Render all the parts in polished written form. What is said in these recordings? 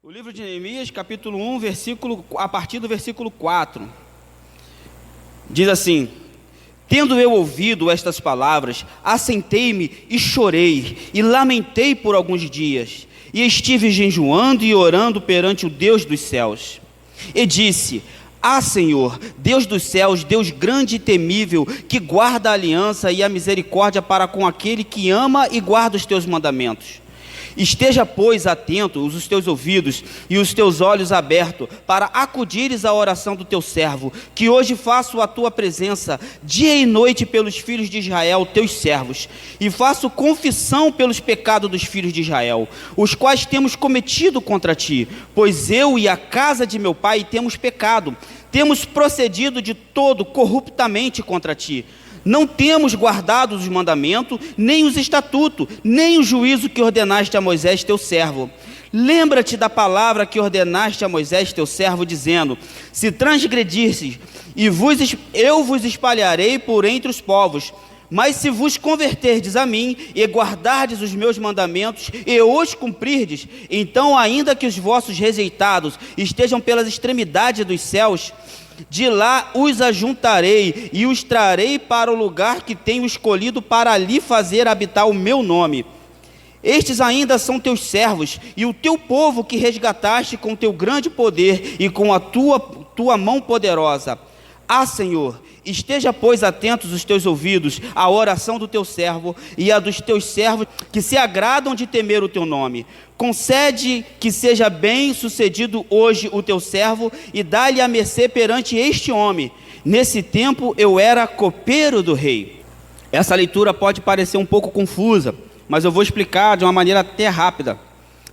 O livro de Neemias, capítulo 1, a partir do versículo 4, diz assim: Tendo eu ouvido estas palavras, assentei-me e chorei, e lamentei por alguns dias, e estive jejuando e orando perante o Deus dos céus. E disse: Ah, Senhor, Deus dos céus, Deus grande e temível, que guarda a aliança e a misericórdia para com aquele que ama e guarda os teus mandamentos. Esteja, pois, atento os teus ouvidos e os teus olhos abertos, para acudires à oração do teu servo, que hoje faço a tua presença, dia e noite pelos filhos de Israel, teus servos, e faço confissão pelos pecados dos filhos de Israel, os quais temos cometido contra ti, pois eu e a casa de meu pai temos pecado, temos procedido de todo corruptamente contra ti. Não temos guardado os mandamentos, nem os estatutos, nem o juízo que ordenaste a Moisés teu servo. Lembra-te da palavra que ordenaste a Moisés teu servo, dizendo: Se transgredirdes, eu vos espalharei por entre os povos. Mas se vos converterdes a mim, e guardardes os meus mandamentos, e os cumprirdes, então ainda que os vossos rejeitados estejam pelas extremidades dos céus, de lá os ajuntarei e os trarei para o lugar que tenho escolhido para ali fazer habitar o meu nome. Estes ainda são teus servos e o teu povo que resgataste com teu grande poder e com a tua mão poderosa. Ah, Senhor, esteja, pois, atentos os teus ouvidos à oração do teu servo e à dos teus servos que se agradam de temer o teu nome. Concede que seja bem sucedido hoje o teu servo e dá-lhe a mercê perante este homem. Nesse tempo eu era copeiro do rei. Essa leitura pode parecer um pouco confusa, mas eu vou explicar de uma maneira até rápida,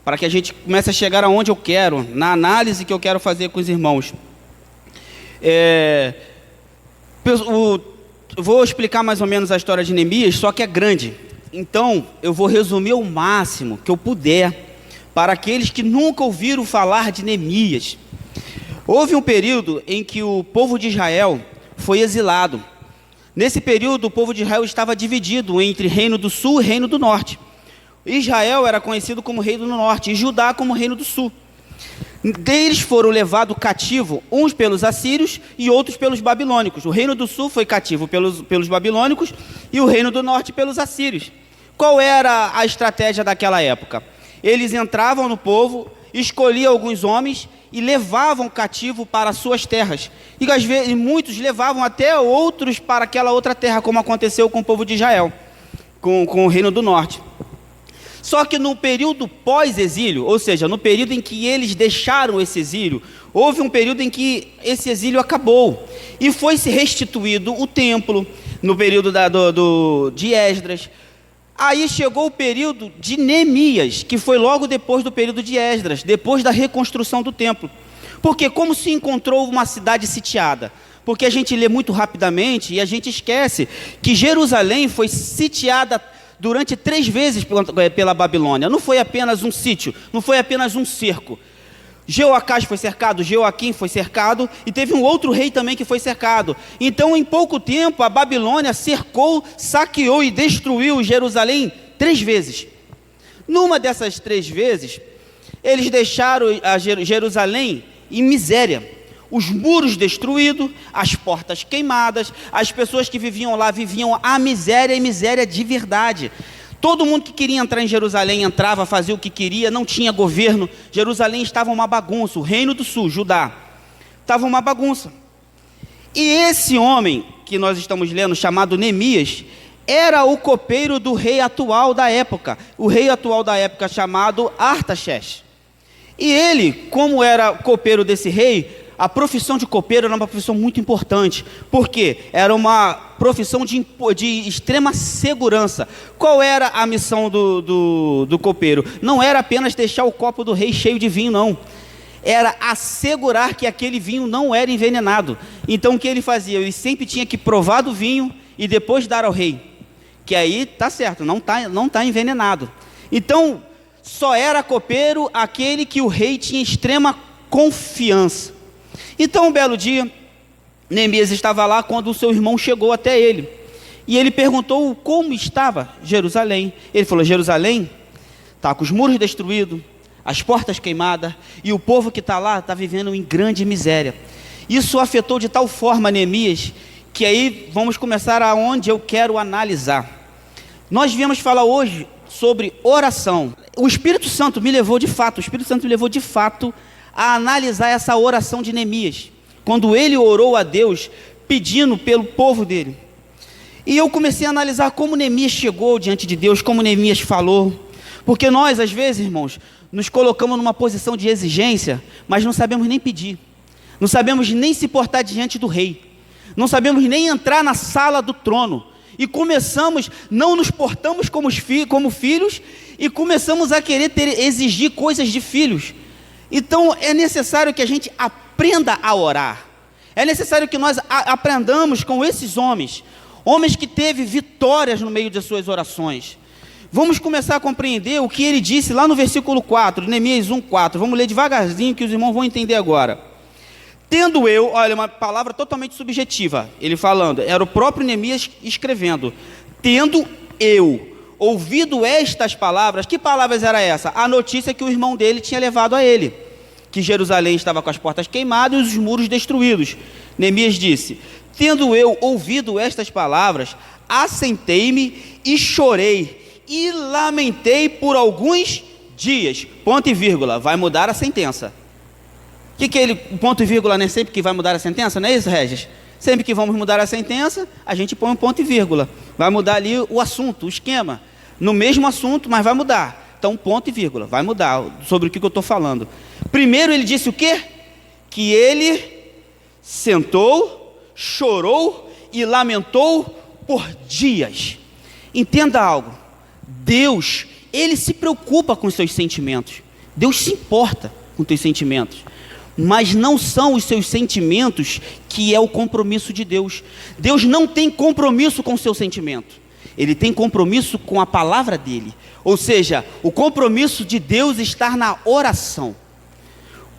para que a gente comece a chegar aonde eu quero, na análise que eu quero fazer com os irmãos. Vou explicar mais ou menos a história de Neemias, só que é grande. Então, eu vou resumir o máximo que eu puder para aqueles que nunca ouviram falar de Neemias. Houve um período em que o povo de Israel foi exilado. Nesse período, o povo de Israel estava dividido entre Reino do Sul e Reino do Norte. Israel era conhecido como Reino do Norte e Judá como Reino do Sul. Deles foram levados cativo, uns pelos assírios e outros pelos babilônicos. O Reino do Sul foi cativo pelos babilônicos e o Reino do Norte pelos assírios. Qual era a estratégia daquela época? Eles entravam no povo, escolhiam alguns homens e levavam cativo para suas terras. E às vezes muitos levavam até outros para aquela outra terra, como aconteceu com o povo de Israel, com o Reino do Norte. Só que no período pós-exílio, ou seja, no período em que eles deixaram esse exílio, houve um período em que esse exílio acabou e foi-se restituído o templo, no período de Esdras. Aí chegou o período de Neemias, que foi logo depois do período de Esdras, depois da reconstrução do templo. Porque como se encontrou uma cidade sitiada? Porque a gente lê muito rapidamente e a gente esquece que Jerusalém foi sitiada durante 3 vezes pela Babilônia. Não foi apenas um sítio, não foi apenas um cerco. Jeoacás foi cercado, Jeoaquim foi cercado, e teve um outro rei também que foi cercado. Então, em pouco tempo, a Babilônia cercou, saqueou e destruiu Jerusalém 3 vezes. Numa dessas 3 vezes, eles deixaram a Jerusalém em miséria. Os muros destruídos, as portas queimadas, as pessoas que viviam lá viviam a miséria e miséria de verdade. Todo mundo que queria entrar em Jerusalém entrava, fazia o que queria, não tinha governo. Jerusalém estava uma bagunça, o Reino do Sul, Judá, estava uma bagunça. E esse homem que nós estamos lendo, chamado Neemias, era o copeiro do rei atual da época, o rei atual da época chamado Artaxerxes. E ele, como era copeiro desse rei, a profissão de copeiro era uma profissão muito importante, porque era uma profissão de extrema segurança. Qual era a missão do copeiro? Não era apenas deixar o copo do rei cheio de vinho, não. Era assegurar que aquele vinho não era envenenado. Então o que ele fazia? Ele sempre tinha que provar do vinho e depois dar ao rei, que aí tá certo, não tá envenenado. Então só era copeiro aquele que o rei tinha extrema confiança. Então, um belo dia, Neemias estava lá quando o seu irmão chegou até ele. E ele perguntou como estava Jerusalém. Ele falou: Jerusalém está com os muros destruídos, as portas queimadas, e o povo que está lá está vivendo em grande miséria. Isso afetou de tal forma Neemias, que aí vamos começar aonde eu quero analisar. Nós viemos falar hoje sobre oração. O Espírito Santo me levou de fato a analisar essa oração de Neemias, quando ele orou a Deus pedindo pelo povo dele. E eu comecei a analisar como Neemias chegou diante de Deus, como Neemias falou, porque nós às vezes, irmãos, nos colocamos numa posição de exigência, mas não sabemos nem pedir, não sabemos nem se portar diante do rei, não sabemos nem entrar na sala do trono, e não nos portamos como filhos, e começamos a querer exigir coisas de filhos. Então é necessário que a gente aprenda a orar, é necessário que nós aprendamos com esses homens que teve vitórias no meio de suas orações. Vamos começar a compreender o que ele disse lá no versículo 4, Neemias 1:4, vamos ler devagarzinho que os irmãos vão entender agora. Tendo eu, olha, uma palavra totalmente subjetiva, ele falando, era o próprio Neemias escrevendo, tendo eu ouvido estas palavras, que palavras era essa? A notícia que o irmão dele tinha levado a ele, que Jerusalém estava com as portas queimadas e os muros destruídos. Neemias disse, tendo eu ouvido estas palavras, assentei-me e chorei, e lamentei por alguns dias, ponto e vírgula, vai mudar a sentença. O que ele, ponto e vírgula, não é sempre que vai mudar a sentença, não é isso, Regis? Sempre que vamos mudar a sentença, a gente põe um ponto e vírgula, vai mudar ali o assunto, o esquema, no mesmo assunto, mas vai mudar, então ponto e vírgula, vai mudar, sobre o que eu estou falando. Primeiro ele disse o quê? Que ele sentou, chorou e lamentou por dias. Entenda algo, Deus, ele se preocupa com os seus sentimentos, Deus se importa com os teus sentimentos, mas não são os seus sentimentos que é o compromisso de Deus. Deus não tem compromisso com o seu sentimento, ele tem compromisso com a palavra dele, ou seja, o compromisso de Deus está na oração.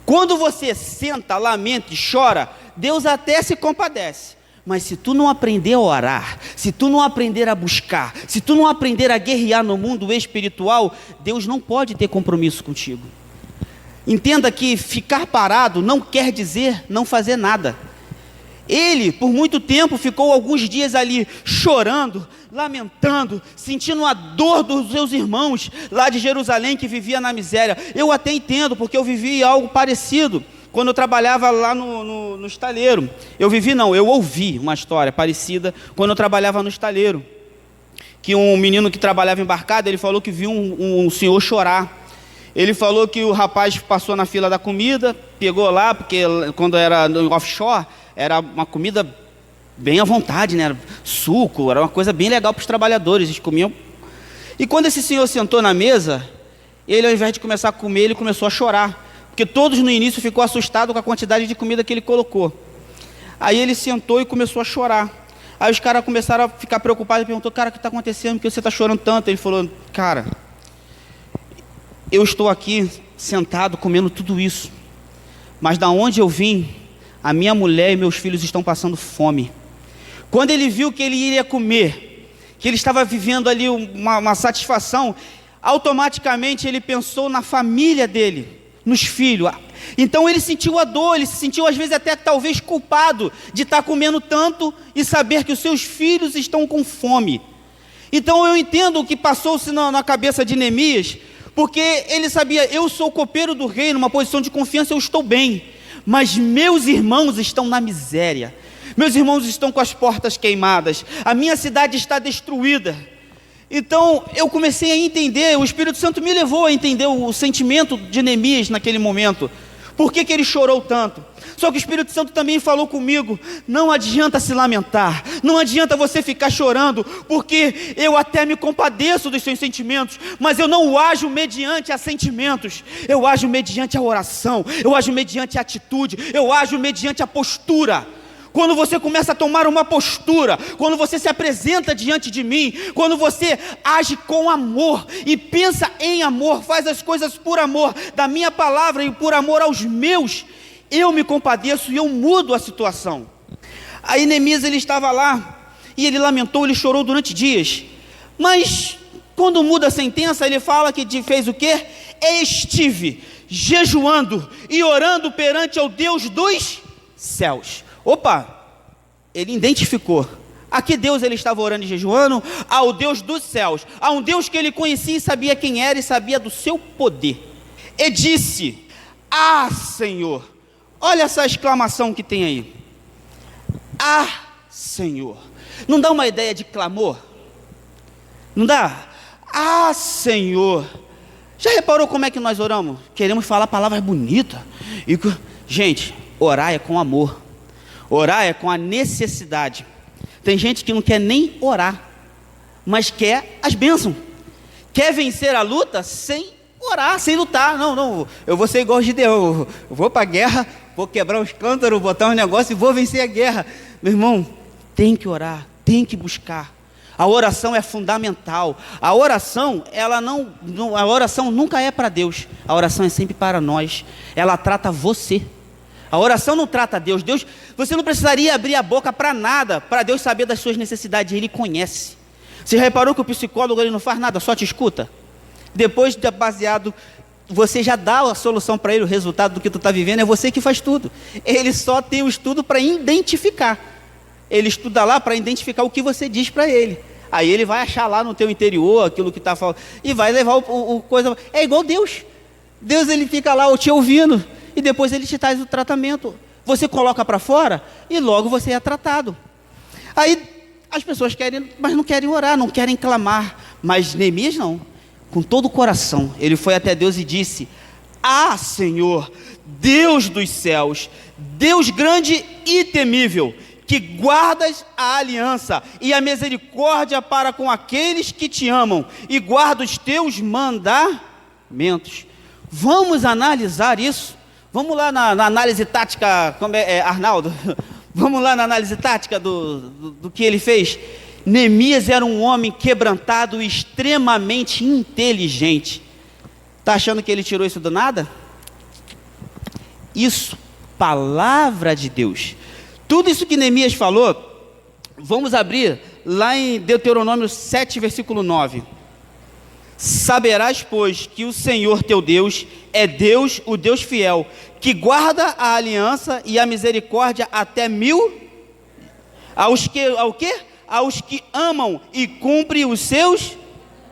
Quando você senta, lamenta e chora, Deus até se compadece, mas se tu não aprender a orar, se tu não aprender a buscar, se tu não aprender a guerrear no mundo espiritual, Deus não pode ter compromisso contigo. Entenda que ficar parado não quer dizer não fazer nada. Ele, por muito tempo, ficou alguns dias ali, chorando, lamentando, sentindo a dor dos seus irmãos lá de Jerusalém, que vivia na miséria. Eu até entendo, porque eu vivi algo parecido, quando eu trabalhava lá no estaleiro. Eu ouvi uma história parecida, quando eu trabalhava no estaleiro, que um menino que trabalhava embarcado, ele falou que viu um senhor chorar. Ele falou que o rapaz passou na fila da comida, pegou lá, porque quando era no offshore, era uma comida bem à vontade, né? Era suco, era uma coisa bem legal para os trabalhadores, eles comiam. E quando esse senhor sentou na mesa, ele, ao invés de começar a comer, ele começou a chorar, porque todos no início ficou assustado com a quantidade de comida que ele colocou. Aí ele sentou e começou a chorar. Aí os caras começaram a ficar preocupados e perguntou, cara, o que está acontecendo? Por que você está chorando tanto? Ele falou, cara, eu estou aqui sentado comendo tudo isso, mas da onde eu vim, a minha mulher e meus filhos estão passando fome. Quando ele viu que ele iria comer, que ele estava vivendo ali uma satisfação, automaticamente ele pensou na família dele, nos filhos. Então ele sentiu a dor, ele se sentiu às vezes até talvez culpado de estar comendo tanto e saber que os seus filhos estão com fome. Então eu entendo o que passou-se na cabeça de Neemias, porque ele sabia, eu sou copeiro do rei, numa posição de confiança, eu estou bem, mas meus irmãos estão na miséria, meus irmãos estão com as portas queimadas, a minha cidade está destruída. Então eu comecei a entender, o Espírito Santo me levou a entender o sentimento de Neemias naquele momento, por que ele chorou tanto. Só que o Espírito Santo também falou comigo, não adianta se lamentar, não adianta você ficar chorando, porque eu até me compadeço dos seus sentimentos, mas eu não ajo mediante a sentimentos, eu ajo mediante a oração, eu ajo mediante a atitude, eu ajo mediante a postura. Quando você começa a tomar uma postura, quando você se apresenta diante de mim, quando você age com amor e pensa em amor, faz as coisas por amor da minha palavra e por amor aos meus, eu me compadeço e eu mudo a situação. Aí Neemias, ele estava lá, e ele lamentou, ele chorou durante dias, mas Quando muda a sentença, ele fala que fez o quê? Estive jejuando e orando perante ao Deus dos céus. Opa, ele identificou. A que Deus ele estava orando e jejuando? Ao Deus dos céus, a um Deus que ele conhecia e sabia quem era e sabia do seu poder. E disse: ah, Senhor. Olha essa exclamação que tem aí. Ah, Senhor. Não dá uma ideia de clamor? Não dá? Ah, Senhor. Já reparou como é que nós oramos? Queremos falar palavras bonitas. Gente, orar é com amor. Orar é com a necessidade. Tem gente que não quer nem orar, mas quer as bênçãos. Quer vencer a luta sem orar, sem lutar. Não, eu vou ser igual Gideão. Eu vou para a guerra, vou quebrar os cântaros, botar um negócio e vou vencer a guerra. Meu irmão, tem que orar, tem que buscar. A oração é fundamental. A oração, a oração nunca é para Deus. A oração é sempre para nós. Ela trata você. A oração não trata Deus. Você não precisaria abrir a boca para nada, para Deus saber das suas necessidades. Ele conhece. Você reparou que o psicólogo ele não faz nada, só te escuta? Depois de baseado, você já dá a solução para ele, o resultado do que tu está vivendo, é você que faz tudo. Ele só tem o estudo para identificar. Ele estuda lá para identificar o que você diz para ele. Aí ele vai achar lá no teu interior aquilo que está falando e vai levar o coisa. É igual Deus. Deus ele fica lá te ouvindo e depois ele te traz o tratamento. Você coloca para fora e logo você é tratado. Aí as pessoas querem, mas não querem orar, não querem clamar. Mas Neemias não. Com todo o coração, ele foi até Deus e disse: ah, Senhor, Deus dos céus, Deus grande e temível, que guardas a aliança e a misericórdia para com aqueles que te amam e guarda os teus mandamentos. Vamos analisar isso. Vamos lá na análise tática, Arnaldo? Vamos lá na análise tática do que ele fez. Neemias era um homem quebrantado e extremamente inteligente. Está achando que ele tirou isso do nada? Isso, palavra de Deus. Tudo isso que Neemias falou, vamos abrir lá em Deuteronômio 7, versículo 9. Saberás, pois, que o Senhor teu Deus é Deus, o Deus fiel, que guarda a aliança e a misericórdia até 1000, aos que amam e cumprem os seus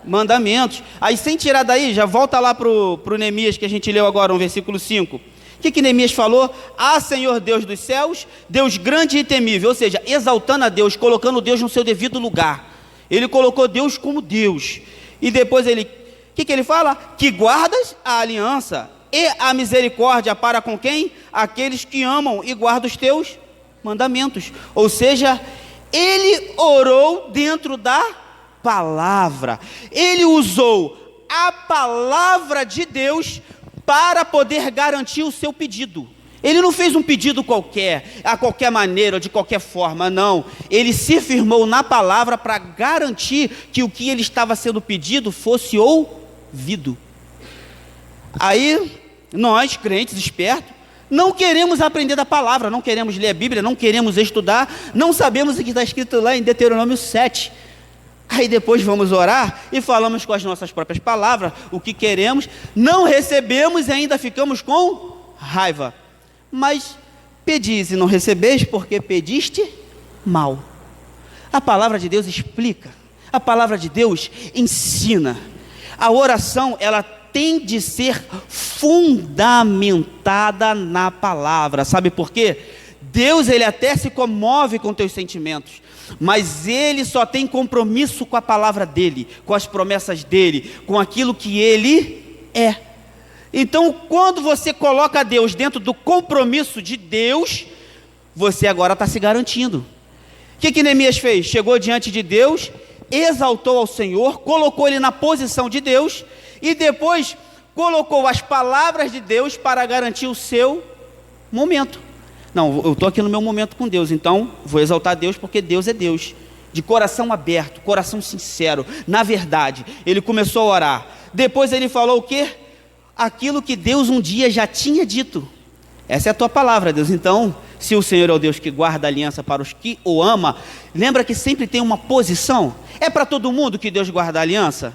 mandamentos. Aí sem tirar daí, já volta lá para o Neemias que a gente leu agora, no versículo 5. O que Neemias falou? Ah, Senhor Deus dos céus, Deus grande e temível, ou seja, exaltando a Deus, colocando Deus no seu devido lugar. Ele colocou Deus como Deus. E depois o que ele fala? Que guardas a aliança e a misericórdia para com quem? Aqueles que amam e guardam os teus mandamentos. Ou seja, ele orou dentro da palavra. Ele usou a palavra de Deus para poder garantir o seu pedido. Ele não fez um pedido qualquer, a qualquer maneira, ou de qualquer forma, não. Ele se firmou na palavra para garantir que o que ele estava sendo pedido fosse ouvido. Aí, nós, crentes espertos, não queremos aprender da palavra, não queremos ler a Bíblia, não queremos estudar, não sabemos o que está escrito lá em Deuteronômio 7. Aí depois vamos orar e falamos com as nossas próprias palavras o que queremos, não recebemos e ainda ficamos com raiva. Mas pedis e não recebeis porque pediste mal. A palavra de Deus explica, a palavra de Deus ensina. A oração, ela tem de ser fundamentada na palavra. Sabe por quê? Deus, ele até se comove com teus sentimentos, mas ele só tem compromisso com a palavra dele, com as promessas dele, com aquilo que ele é. Então, quando você coloca Deus dentro do compromisso de Deus, você agora está se garantindo. O que Neemias fez? Chegou diante de Deus, exaltou ao Senhor, colocou ele na posição de Deus, e depois colocou as palavras de Deus para garantir o seu momento. Não, eu estou aqui no meu momento com Deus, então vou exaltar Deus porque Deus é Deus. De coração aberto, coração sincero, na verdade. Ele começou a orar. Depois ele falou o quê? Aquilo que Deus um dia já tinha dito. Essa é a tua palavra, Deus. Então, se o Senhor é o Deus que guarda a aliança para os que o ama, lembra que sempre tem uma posição. É para todo mundo que Deus guarda a aliança?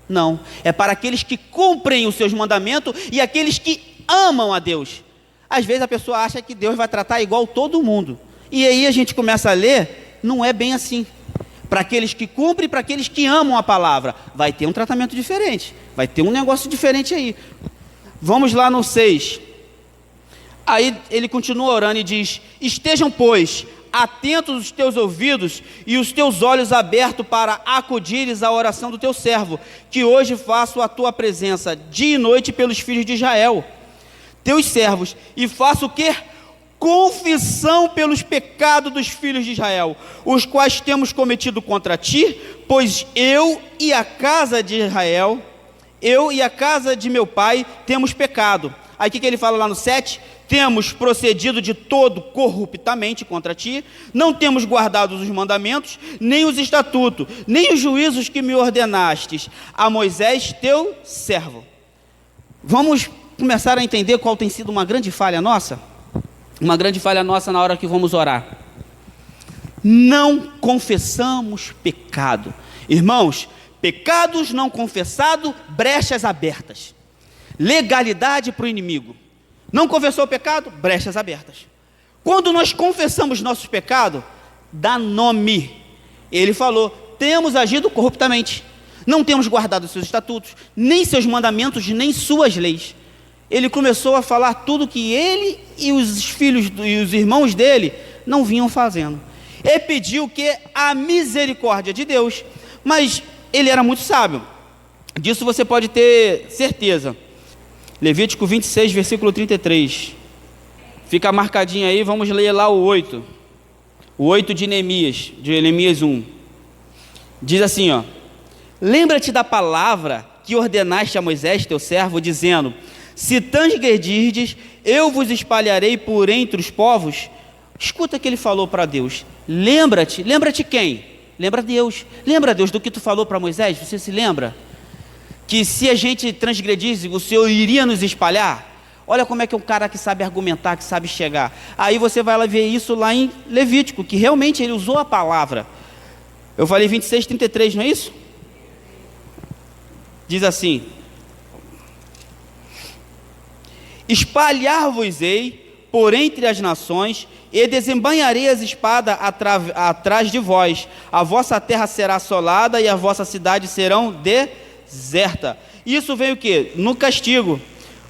Não, é para aqueles que cumprem os seus mandamentos e aqueles que amam a Deus. Às vezes a pessoa acha que Deus vai tratar igual todo mundo. E aí a gente começa a ler, não é bem assim. Para aqueles que cumprem e para aqueles que amam a palavra, vai ter um tratamento diferente, vai ter um negócio diferente aí. Vamos lá no 6. Aí ele continua orando e diz: estejam, pois, atentos os teus ouvidos e os teus olhos abertos para acudires à oração do teu servo, que hoje faço a tua presença dia e noite pelos filhos de Israel, teus servos, e faço o quê? Confissão pelos pecados dos filhos de Israel, os quais temos cometido contra ti, pois eu e a casa de Israel, eu e a casa de meu pai temos pecado. Aí o que ele fala lá no 7? Temos procedido de todo corruptamente contra ti, não temos guardado os mandamentos, nem os estatutos, nem os juízos que me ordenastes a Moisés teu servo. Vamos começar a entender qual tem sido uma grande falha nossa? Uma grande falha nossa na hora que vamos orar. Não confessamos pecado. Irmãos, pecados não confessados, brechas abertas. Legalidade para o inimigo. Não confessou o pecado? Brechas abertas. Quando nós confessamos nossos pecados, dá nome. Ele falou: temos agido corruptamente, não temos guardado seus estatutos, nem seus mandamentos, nem suas leis. Ele começou a falar tudo que ele e os filhos e os irmãos dele não vinham fazendo. Ele pediu que a misericórdia de Deus, mas ele era muito sábio. Disso você pode ter certeza. Levítico 26, versículo 33. Fica marcadinho aí, vamos ler lá o 8. O 8 de Neemias 1. Diz assim, ó: lembra-te da palavra que ordenaste a Moisés, teu servo, dizendo: se transgredirdes, eu vos espalharei por entre os povos. Escuta o que ele falou para Deus. Lembra-te quem? Lembra Deus. Lembra, Deus, do que tu falou para Moisés? Você se lembra? Que se a gente transgredisse, o Senhor iria nos espalhar? Olha como é que é um cara que sabe argumentar, que sabe chegar. Aí você vai lá ver isso lá em Levítico, que realmente ele usou a palavra. Eu falei 26, 33, não é isso? Diz assim: espalhar-vos-ei por entre as nações, e desembainharei as espadas atrás de vós. A vossa terra será assolada, e a vossa cidade serão deserta. Isso veio o quê? No castigo.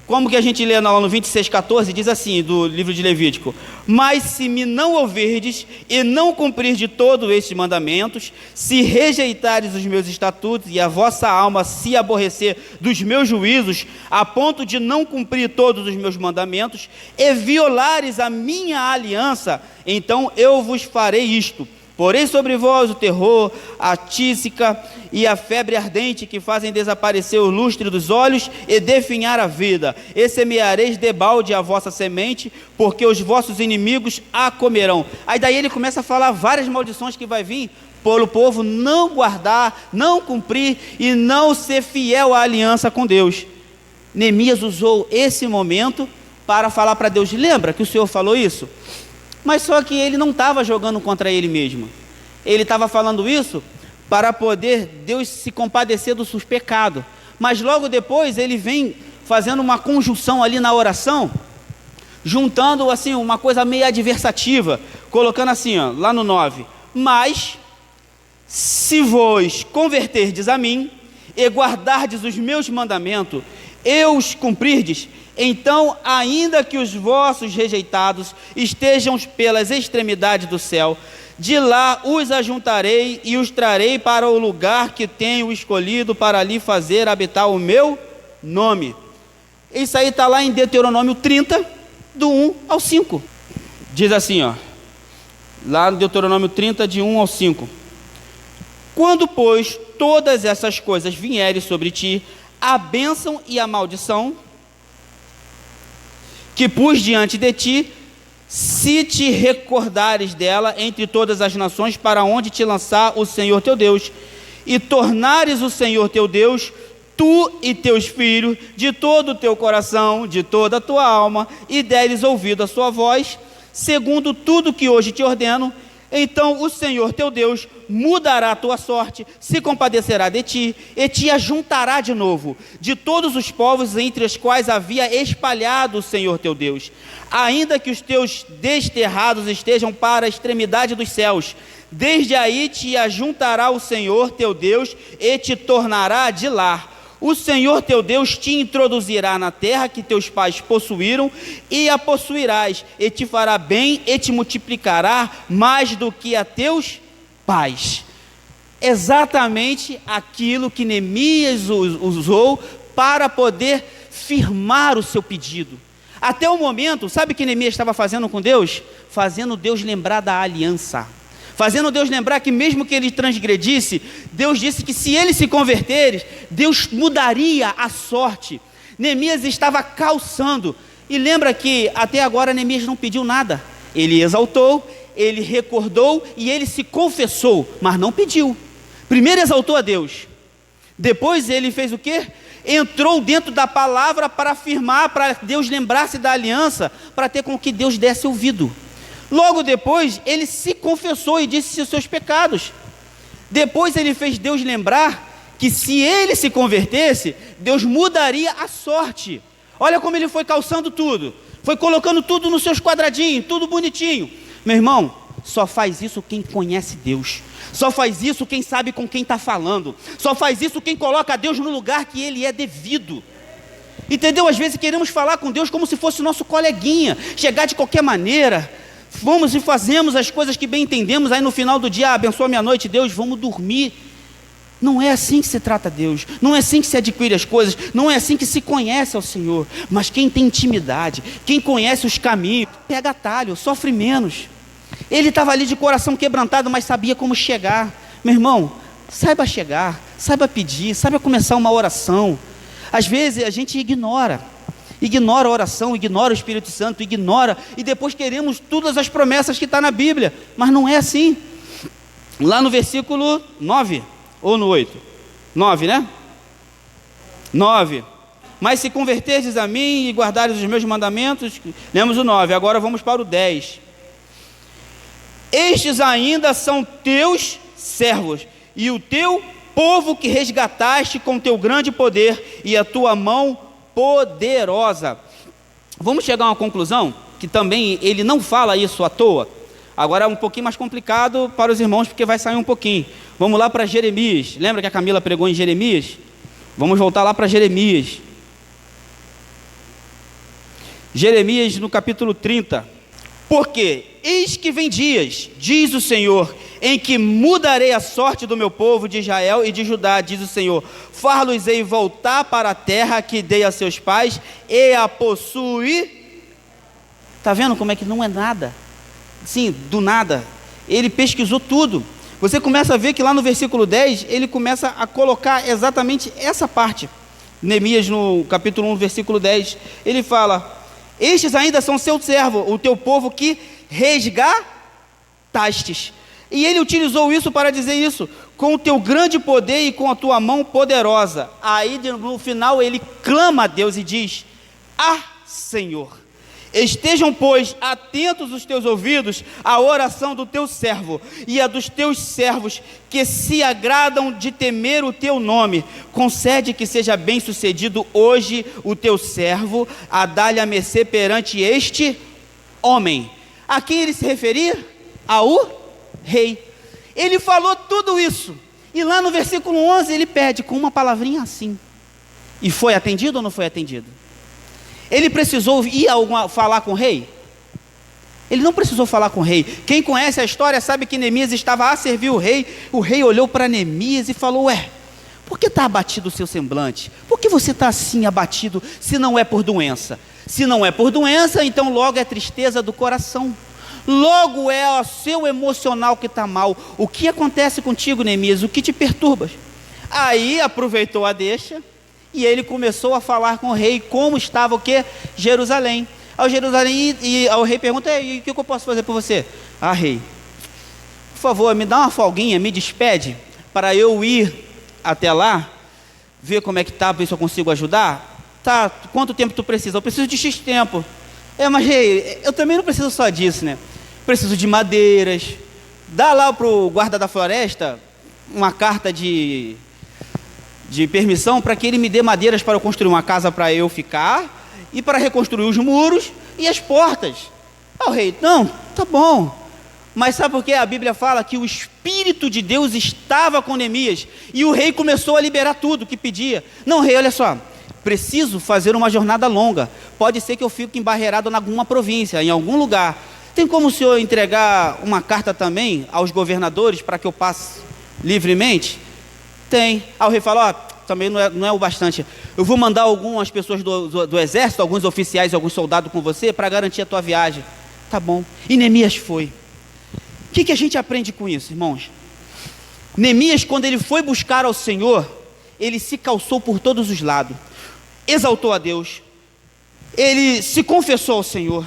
Como que a gente lê lá no 26:14, diz assim, do livro de Levítico: mas se me não ouvirdes e não cumprir de todos estes mandamentos, se rejeitares os meus estatutos e a vossa alma se aborrecer dos meus juízos, a ponto de não cumprir todos os meus mandamentos, e violares a minha aliança, então eu vos farei isto: porém sobre vós o terror, a tísica e a febre ardente, que fazem desaparecer o lustre dos olhos e definhar a vida. E semeareis debalde a vossa semente, porque os vossos inimigos a comerão. Aí daí ele começa a falar várias maldições que vai vir pelo povo não guardar, não cumprir e não ser fiel à aliança com Deus. Neemias usou esse momento para falar para Deus: lembra que o Senhor falou isso? Mas só que ele não estava jogando contra ele mesmo. Ele estava falando isso para poder Deus se compadecer dos seus pecados. Mas logo depois ele vem fazendo uma conjunção ali na oração, juntando assim uma coisa meio adversativa, colocando assim, ó, lá no 9: mas se vos converterdes a mim e guardardes os meus mandamentos, e os cumprirdes, então, ainda que os vossos rejeitados estejam pelas extremidades do céu, de lá os ajuntarei e os trarei para o lugar que tenho escolhido para ali fazer habitar o meu nome. Isso aí está lá em Deuteronômio 30, do 1 ao 5. Diz assim, ó, lá no Deuteronômio 30, de 1 ao 5. Quando, pois, todas essas coisas vierem sobre ti, a bênção e a maldição que pus diante de ti, se te recordares dela entre todas as nações, para onde te lançar o Senhor teu Deus, e tornares o Senhor teu Deus, tu e teus filhos, de todo o teu coração, de toda a tua alma, e deres ouvido a sua voz, segundo tudo que hoje te ordeno, Então o Senhor teu Deus mudará a tua sorte, se compadecerá de ti, e te ajuntará de novo, de todos os povos entre os quais havia espalhado o Senhor teu Deus, ainda que os teus desterrados estejam para a extremidade dos céus. Desde aí te ajuntará o Senhor teu Deus, e te tornará de lá. O Senhor teu Deus te introduzirá na terra que teus pais possuíram, e a possuirás, e te fará bem, e te multiplicará mais do que a teus pais. Exatamente aquilo que Neemias usou para poder firmar o seu pedido. Até o momento, sabe o que Neemias estava fazendo com Deus? Fazendo Deus lembrar da aliança. Fazendo Deus lembrar que mesmo que ele transgredisse, Deus disse que se ele se converter, Deus mudaria a sorte. Neemias estava calçando, e lembra que até agora Neemias não pediu nada. Ele exaltou, ele recordou e ele se confessou, mas não pediu. Primeiro exaltou a Deus, depois ele fez o quê? Entrou dentro da palavra para afirmar, para Deus lembrar-se da aliança, para ter com que Deus desse ouvido. Logo depois, ele se confessou e disse os seus pecados. Depois ele fez Deus lembrar que se ele se convertesse, Deus mudaria a sorte. Olha como ele foi calçando tudo. Foi colocando tudo nos seus quadradinhos, tudo bonitinho. Meu irmão, só faz isso quem conhece Deus. Só faz isso quem sabe com quem está falando. Só faz isso quem coloca Deus no lugar que ele é devido. Entendeu? Às vezes queremos falar com Deus como se fosse nosso coleguinha. Chegar de qualquer maneira. Vamos e fazemos as coisas que bem entendemos, aí no final do dia, abençoa minha noite, Deus, vamos dormir. Não é assim que se trata Deus, não é assim que se adquire as coisas, não é assim que se conhece ao Senhor. Mas quem tem intimidade, quem conhece os caminhos, pega atalho, sofre menos. Ele estava ali de coração quebrantado, mas sabia como chegar. Meu irmão, saiba chegar, saiba pedir, saiba começar uma oração. Às vezes a gente ignora a oração, ignora o Espírito Santo, ignora, e depois queremos todas as promessas que estão na Bíblia, mas não é assim. Lá no versículo 9, ou no 8? 9, né? 9. Mas se converterdes a mim e guardares os meus mandamentos, lemos o 9, agora vamos para o 10. Estes ainda são teus servos, e o teu povo que resgataste com teu grande poder, e a tua mão poderosa. Vamos chegar a uma conclusão, que também ele não fala isso à toa. Agora é um pouquinho mais complicado para os irmãos, porque vai sair um pouquinho. Vamos lá para Jeremias. Lembra que a Camila pregou em Jeremias? Vamos voltar lá para Jeremias. Jeremias no capítulo 30. Porque eis que vem dias, diz o Senhor, em que mudarei a sorte do meu povo de Israel e de Judá, diz o Senhor. Far-los-ei voltar para a terra que dei a seus pais e a possuir. Está vendo como é que não é nada? Sim, do nada. Ele pesquisou tudo. Você começa a ver que lá no versículo 10, ele começa a colocar exatamente essa parte. Neemias no capítulo 1, versículo 10, ele fala: estes ainda são seu servo, o teu povo que resgatastes. E ele utilizou isso para dizer isso: com o teu grande poder e com a tua mão poderosa. Aí no final ele clama a Deus e diz: ah, Senhor, estejam, pois, atentos os teus ouvidos à oração do teu servo e a dos teus servos que se agradam de temer o teu nome. Concede que seja bem sucedido hoje o teu servo a dar-lhe a mercê perante este homem. A quem ele se referia? Ao rei. Ele falou tudo isso, e lá no versículo 11 ele pede com uma palavrinha assim. E foi atendido ou não foi atendido? Ele precisou ir falar com o rei? Ele não precisou falar com o rei. Quem conhece a história sabe que Neemias estava a servir o rei. O rei olhou para Neemias e falou: ué, por que está abatido o seu semblante? Por que você está assim abatido, se não é por doença? Se não é por doença, então logo é tristeza do coração. Logo é o seu emocional que está mal. O que acontece contigo, Neemias? O que te perturba? Aí aproveitou a deixa e ele começou a falar com o rei como estava o quê? Jerusalém. Ao Jerusalém, e ao rei pergunta: e o que eu posso fazer por você? Ah, rei, por favor, me dá uma folguinha, me despede, para eu ir até lá, ver como é que está, ver se eu consigo ajudar. Tá, quanto tempo tu precisa? Eu preciso de X tempo. Mas rei, eu também não preciso só disso, né? Preciso de madeiras, dá lá para o guarda da floresta uma carta de permissão para que ele me dê madeiras para eu construir uma casa para eu ficar e para reconstruir os muros e as portas. O rei, não, tá bom. Mas sabe por que a Bíblia fala que o Espírito de Deus estava com Neemias e o rei começou a liberar tudo que pedia? Não, rei, olha só, preciso fazer uma jornada longa. Pode ser que eu fique embarreirado em alguma província, em algum lugar. Tem como o senhor entregar uma carta também aos governadores para que eu passe livremente? Tem. Aí o rei fala, também não é o bastante. Eu vou mandar algumas pessoas do exército, alguns oficiais e alguns soldados com você para garantir a tua viagem. Tá bom. E Neemias foi. O que a gente aprende com isso, irmãos? Neemias, quando ele foi buscar ao Senhor, ele se calçou por todos os lados, exaltou a Deus, ele se confessou ao Senhor,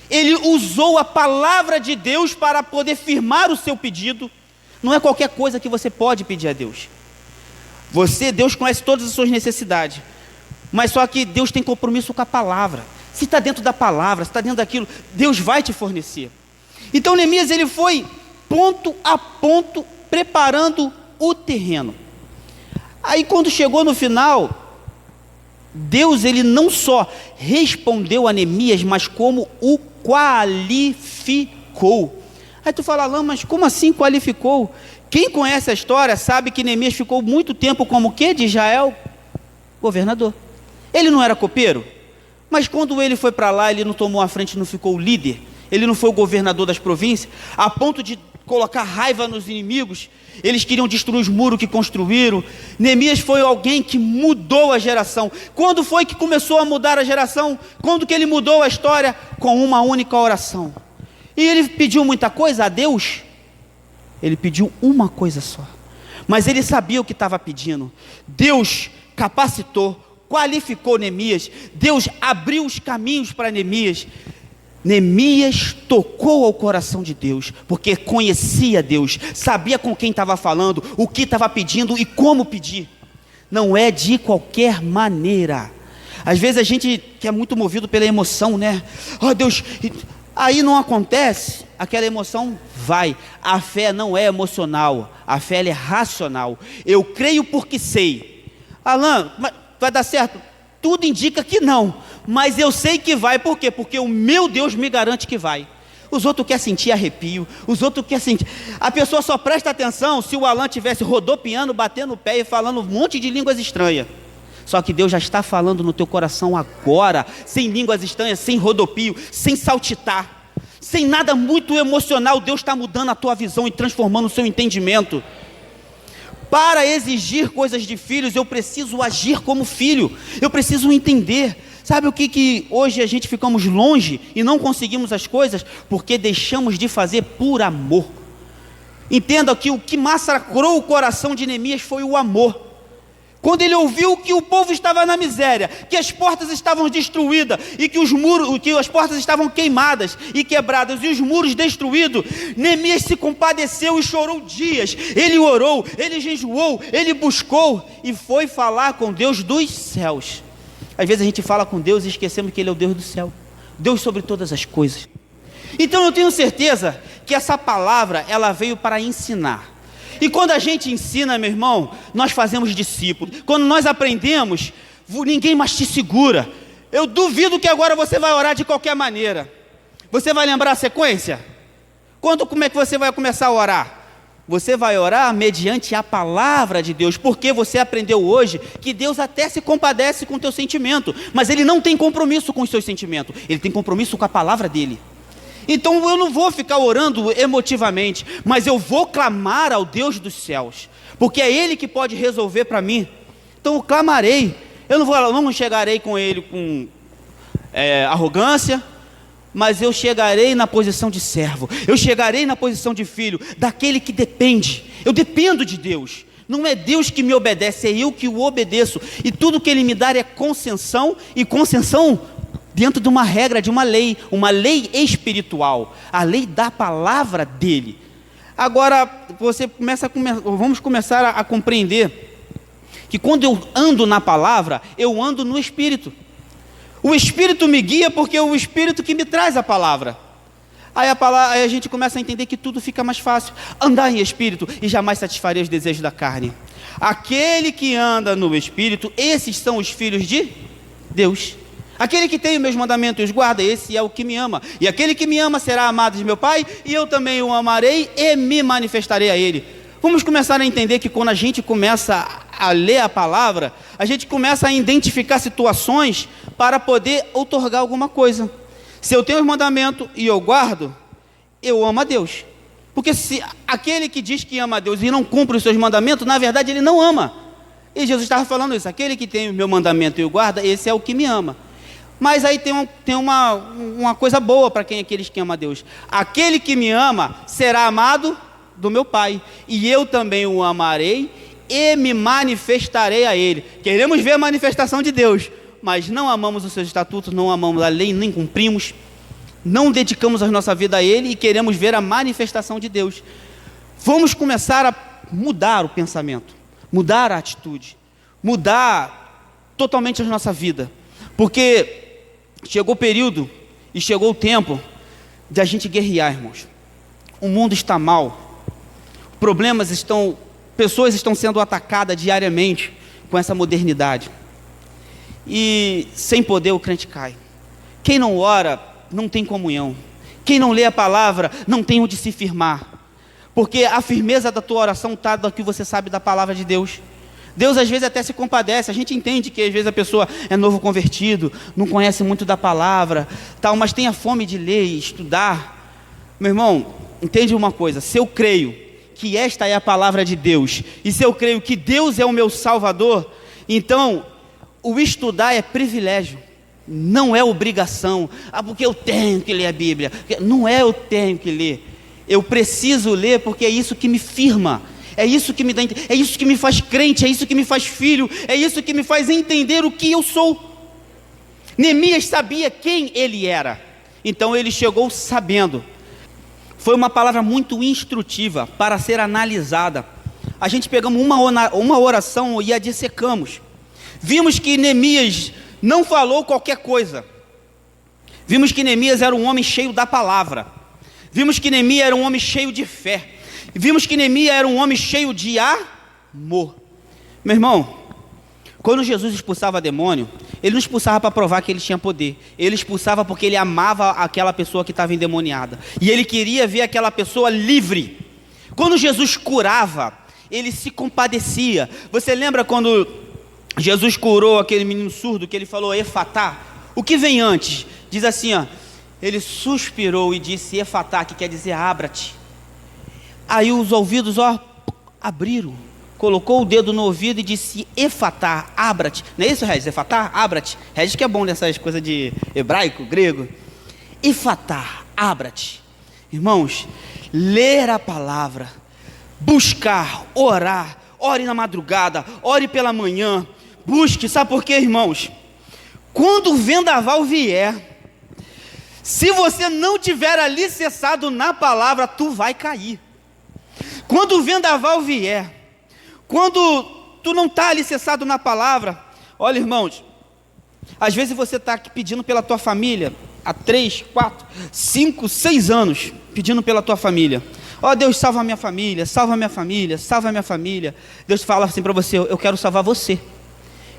ele usou a palavra de Deus para poder firmar o seu pedido. Não é qualquer coisa que você pode pedir a Deus. Deus conhece todas as suas necessidades, mas só que Deus tem compromisso com a palavra. Se está dentro da palavra, se está dentro daquilo, Deus vai te fornecer. Então Neemias, ele foi ponto a ponto preparando o terreno. Aí quando chegou no final, Deus, ele não só respondeu a Neemias, mas como o qualificou. Aí tu fala, Alain, mas como assim qualificou? Quem conhece a história sabe que Neemias ficou muito tempo como o quê de Israel? Governador. Ele não era copeiro? Mas quando ele foi para lá, ele não tomou a frente, não ficou o líder. Ele não foi o governador das províncias, a ponto de colocar raiva nos inimigos. Eles queriam destruir os muros que construíram. Neemias foi alguém que mudou a geração. Quando foi que começou a mudar a geração? Quando que ele mudou a história? Com uma única oração. E ele pediu muita coisa a Deus? Ele pediu uma coisa só. Mas ele sabia o que estava pedindo. Deus capacitou, qualificou Neemias. Deus abriu os caminhos para Neemias. Neemias tocou ao coração de Deus, porque conhecia Deus, sabia com quem estava falando, o que estava pedindo e como pedir. Não é de qualquer maneira. Às vezes a gente que é muito movido pela emoção, né? Oh Deus, aí não acontece, aquela emoção vai. A fé não é emocional, a fé ela é racional. Eu creio porque sei. Alain, vai dar certo? Tudo indica que não, mas eu sei que vai. Por quê? Porque o meu Deus me garante que vai. Os outros querem sentir arrepio, os outros querem sentir. A pessoa só presta atenção se o Alain estivesse rodopiando, batendo o pé e falando um monte de línguas estranhas. Só que Deus já está falando no teu coração agora, sem línguas estranhas, sem rodopio, sem saltitar, sem nada muito emocional. Deus está mudando a tua visão e transformando o seu entendimento. Para exigir coisas de filhos, eu preciso agir como filho, eu preciso entender. Sabe o que hoje a gente ficamos longe e não conseguimos as coisas? Porque deixamos de fazer por amor. Entenda que o que massacrou o coração de Neemias foi o amor. Quando ele ouviu que o povo estava na miséria, que as portas estavam destruídas e que as portas estavam queimadas e quebradas e os muros destruídos, Neemias se compadeceu e chorou dias. Ele orou, ele jejuou, ele buscou e foi falar com Deus dos céus. Às vezes a gente fala com Deus e esquecemos que Ele é o Deus do céu, Deus sobre todas as coisas. Então eu tenho certeza que essa palavra ela veio para ensinar. E quando a gente ensina, meu irmão, nós fazemos discípulos. Quando nós aprendemos, ninguém mais te segura. Eu duvido que agora você vai orar de qualquer maneira. Você vai lembrar a sequência? Como é que você vai começar a orar? Você vai orar mediante a palavra de Deus, porque você aprendeu hoje que Deus até se compadece com o teu sentimento, mas Ele não tem compromisso com os seus sentimentos, Ele tem compromisso com a palavra dEle. Então eu não vou ficar orando emotivamente, mas eu vou clamar ao Deus dos céus, porque é Ele que pode resolver para mim. Então eu clamarei, eu não chegarei com Ele com arrogância, mas eu chegarei na posição de servo, eu chegarei na posição de filho, daquele que depende. Eu dependo de Deus, não é Deus que me obedece, é eu que o obedeço, e tudo que Ele me dá é concessão, e concessão dentro de uma regra, de uma lei espiritual, a lei da palavra dEle. Agora, vamos começar a compreender, que quando eu ando na palavra, eu ando no Espírito. O Espírito me guia porque é o Espírito que me traz a palavra. Aí a gente começa a entender que tudo fica mais fácil. Andar em espírito e jamais satisfaria os desejos da carne. Aquele que anda no espírito, esses são os filhos de Deus. Aquele que tem os meus mandamentos e os guarda, esse é o que me ama. E aquele que me ama será amado de meu Pai, e eu também o amarei e me manifestarei a ele. Vamos começar a entender que quando a gente começa a ler a palavra, a gente começa a identificar situações para poder outorgar alguma coisa. Se eu tenho os mandamentos e eu guardo, eu amo a Deus. Porque se aquele que diz que ama a Deus e não cumpre os seus mandamentos, na verdade ele não ama. E Jesus estava falando isso, aquele que tem o meu mandamento e o guarda, esse é o que me ama. Mas aí tem uma coisa boa para aqueles que amam a Deus. Aquele que me ama será amado do meu Pai, e eu também o amarei e me manifestarei a ele. Queremos ver a manifestação de Deus, mas não amamos os seus estatutos, não amamos a lei, nem cumprimos, não dedicamos a nossa vida a ele e queremos ver a manifestação de Deus. Vamos começar a mudar o pensamento, mudar a atitude, mudar totalmente a nossa vida, porque chegou o período e chegou o tempo de a gente guerrear, irmãos. O mundo está mal, pessoas estão sendo atacadas diariamente com essa modernidade. E sem poder o crente cai. Quem não ora não tem comunhão. Quem não lê a palavra não tem onde se firmar. Porque a firmeza da tua oração está do que você sabe da palavra de Deus. Deus às vezes até se compadece. A gente entende que às vezes a pessoa é novo convertido, não conhece muito da palavra, tal, mas tem a fome de ler e estudar. Meu irmão, entende uma coisa: se eu creio que esta é a palavra de Deus, e se eu creio que Deus é o meu Salvador, então o estudar é privilégio, não é obrigação. Porque eu tenho que ler a Bíblia. Não é eu tenho que ler, eu preciso ler, porque é isso que me firma, é isso que me dá, é isso que me faz crente, é isso que me faz filho, é isso que me faz entender o que eu sou. Neemias sabia quem ele era, então ele chegou sabendo. Foi uma palavra muito instrutiva para ser analisada. A gente pegamos uma oração e a dissecamos. Vimos que Neemias não falou qualquer coisa. Vimos que Neemias era um homem cheio da palavra. Vimos que Neemias era um homem cheio de fé. Vimos que Neemias era um homem cheio de amor. Meu irmão, quando Jesus expulsava demônio, ele não expulsava para provar que ele tinha poder. Ele expulsava porque ele amava aquela pessoa que estava endemoniada. E ele queria ver aquela pessoa livre. Quando Jesus curava, ele se compadecia. Você lembra quando Jesus curou aquele menino surdo, que ele falou Efatá? O que vem antes? Diz assim, ó, ele suspirou e disse Efatá, que quer dizer abra-te. Aí os ouvidos, abriram. Colocou o dedo no ouvido e disse Efatá, abra-te. Não é isso, Regis? Efatá, abra-te. Regis que é bom nessas coisas de hebraico, grego. Efatá, abra-te. Irmãos, ler a palavra, buscar, orar, ore na madrugada, ore pela manhã, busque. Sabe por quê, irmãos? Quando o vendaval vier, se você não tiver alicerçado na palavra, tu vai cair. Quando o vendaval vier, quando tu não está alicerçado na palavra, olha, irmãos, às vezes você está pedindo pela tua família, há 3, 4, 5, 6 anos, pedindo pela tua família. Deus, salva a minha família, salva a minha família, salva a minha família. Deus fala assim para você: eu quero salvar você.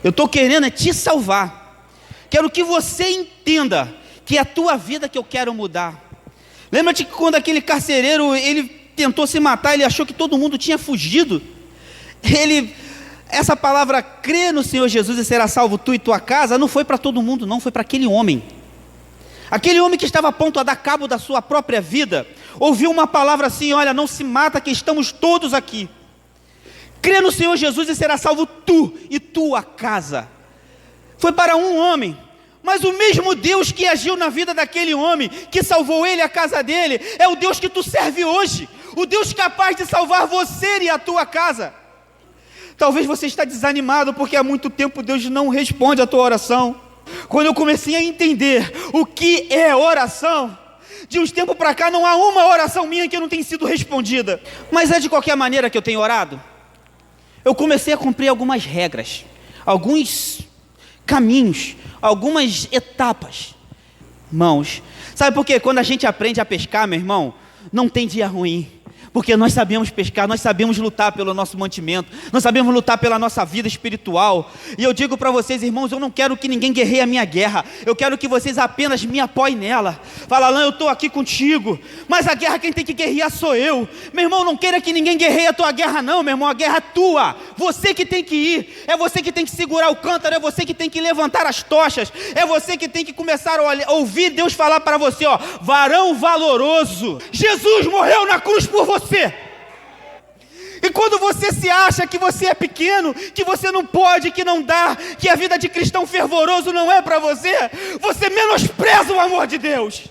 Eu estou querendo te salvar. Quero que você entenda que é a tua vida que eu quero mudar. Lembra-te que quando aquele carcereiro, ele tentou se matar, ele achou que todo mundo tinha fugido. Essa palavra, crê no Senhor Jesus e será salvo tu e tua casa, não foi para todo mundo, não, foi para aquele homem. Aquele homem que estava a ponto a dar cabo da sua própria vida, ouviu uma palavra assim: olha, não se mata, que estamos todos aqui. Crê no Senhor Jesus e será salvo tu e tua casa. Foi para um homem, mas o mesmo Deus que agiu na vida daquele homem, que salvou ele e a casa dele, é o Deus que tu serve hoje, o Deus capaz de salvar você e a tua casa. Talvez você está desanimado porque há muito tempo Deus não responde a tua oração. Quando eu comecei a entender o que é oração, de uns tempos para cá não há uma oração minha que não tenha sido respondida. Mas é de qualquer maneira que eu tenho orado. Eu comecei a cumprir algumas regras, alguns caminhos, algumas etapas. Irmãos, sabe por quê? Quando a gente aprende a pescar, meu irmão, não tem dia ruim. Porque nós sabemos pescar, nós sabemos lutar pelo nosso mantimento, nós sabemos lutar pela nossa vida espiritual. E eu digo para vocês, irmãos, eu não quero que ninguém guerreie a minha guerra, eu quero que vocês apenas me apoiem nela. Fala, Alain, eu estou aqui contigo, mas a guerra quem tem que guerrear sou eu. Meu irmão, não queira que ninguém guerreie a tua guerra não, meu irmão, a guerra é tua. Você que tem que ir, é você que tem que segurar o cântaro, é você que tem que levantar as tochas, é você que tem que começar a ouvir Deus falar para você, ó, varão valoroso. Jesus morreu na cruz por você. E quando você se acha que você é pequeno, que você não pode, que não dá, que a vida de cristão fervoroso não é para você, você menospreza o amor de Deus.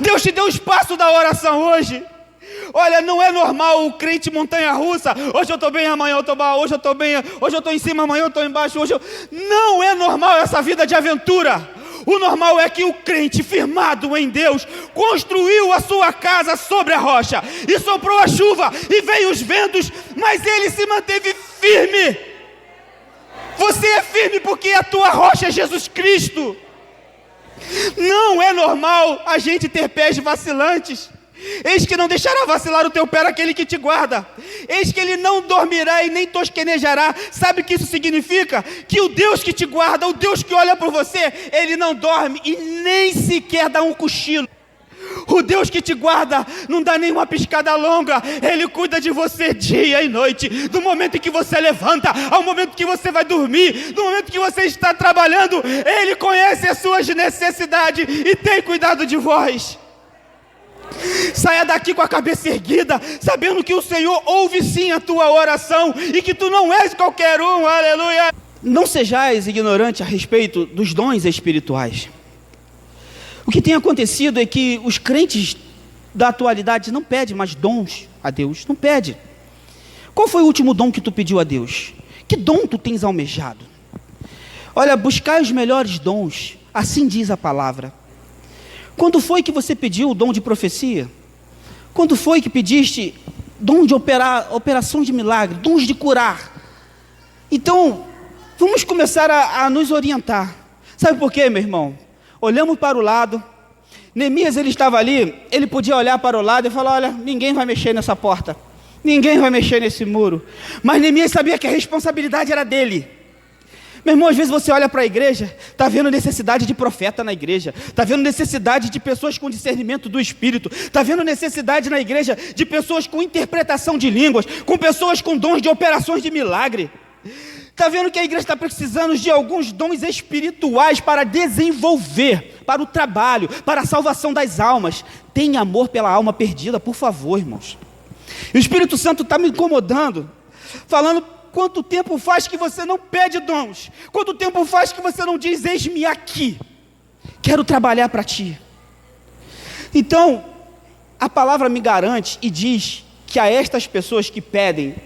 Deus te deu o espaço da oração hoje. Olha, não é normal o crente montanha-russa. Hoje eu estou bem, amanhã eu estou mal. Hoje eu estou bem, hoje eu estou em cima, amanhã eu estou embaixo. Não é normal essa vida de aventura. O normal é que o crente firmado em Deus construiu a sua casa sobre a rocha, e soprou a chuva, e veio os ventos, mas ele se manteve firme. Você é firme porque a tua rocha é Jesus Cristo. Não é normal a gente ter pés vacilantes. Eis que não deixará vacilar o teu pé aquele que te guarda. Eis que ele não dormirá e nem tosquenejará. Sabe o que isso significa? Que o Deus que te guarda, o Deus que olha por você, ele não dorme e nem sequer dá um cochilo. O Deus que te guarda não dá nenhuma piscada longa. Ele cuida de você dia e noite, do momento em que você levanta ao momento que você vai dormir, do momento que você está trabalhando. Ele conhece as suas necessidades e tem cuidado de vós. Saia daqui com a cabeça erguida, sabendo que o Senhor ouve sim a tua oração e que tu não és qualquer um, aleluia. Não sejais ignorante a respeito dos dons espirituais. O que tem acontecido é que os crentes da atualidade não pedem mais dons a Deus, não pedem. Qual foi o último dom que tu pediu a Deus? Que dom tu tens almejado? Olha, buscai os melhores dons, assim diz a palavra. Quando foi que você pediu o dom de profecia? Quando foi que pediste dom de operação de milagre, dons de curar? Então, vamos começar a nos orientar. Sabe por quê, meu irmão? Olhamos para o lado. Neemias, ele estava ali, ele podia olhar para o lado e falar, olha, ninguém vai mexer nessa porta, ninguém vai mexer nesse muro. Mas Neemias sabia que a responsabilidade era dele. Meu irmão, às vezes você olha para a igreja, está vendo necessidade de profeta na igreja, está vendo necessidade de pessoas com discernimento do Espírito, está vendo necessidade na igreja de pessoas com interpretação de línguas, com pessoas com dons de operações de milagre. Está vendo que a igreja está precisando de alguns dons espirituais para desenvolver, para o trabalho, para a salvação das almas. Tenha amor pela alma perdida, por favor, irmãos. E o Espírito Santo está me incomodando, falando, quanto tempo faz que você não pede dons? Quanto tempo faz que você não diz, eis-me aqui, quero trabalhar para ti? Então, a palavra me garante e diz que a estas pessoas que pedem,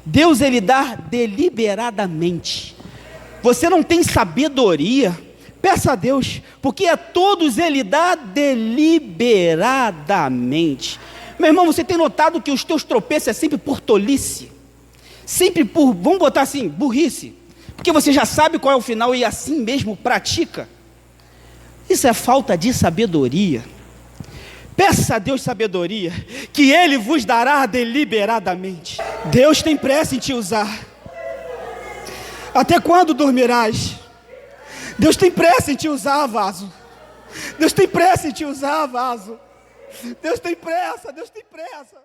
Deus ele dá deliberadamente. Você não tem sabedoria? Peça a Deus, porque a todos ele dá deliberadamente. Meu irmão, você tem notado que os teus tropeços é sempre por tolice? Sempre por, vamos botar assim, burrice, porque você já sabe qual é o final e assim mesmo pratica. Isso é falta de sabedoria. Peça a Deus sabedoria, que Ele vos dará deliberadamente. Deus tem pressa em te usar. Até quando dormirás? Deus tem pressa em te usar, vaso. Deus tem pressa em te usar, vaso. Deus tem pressa, Deus tem pressa.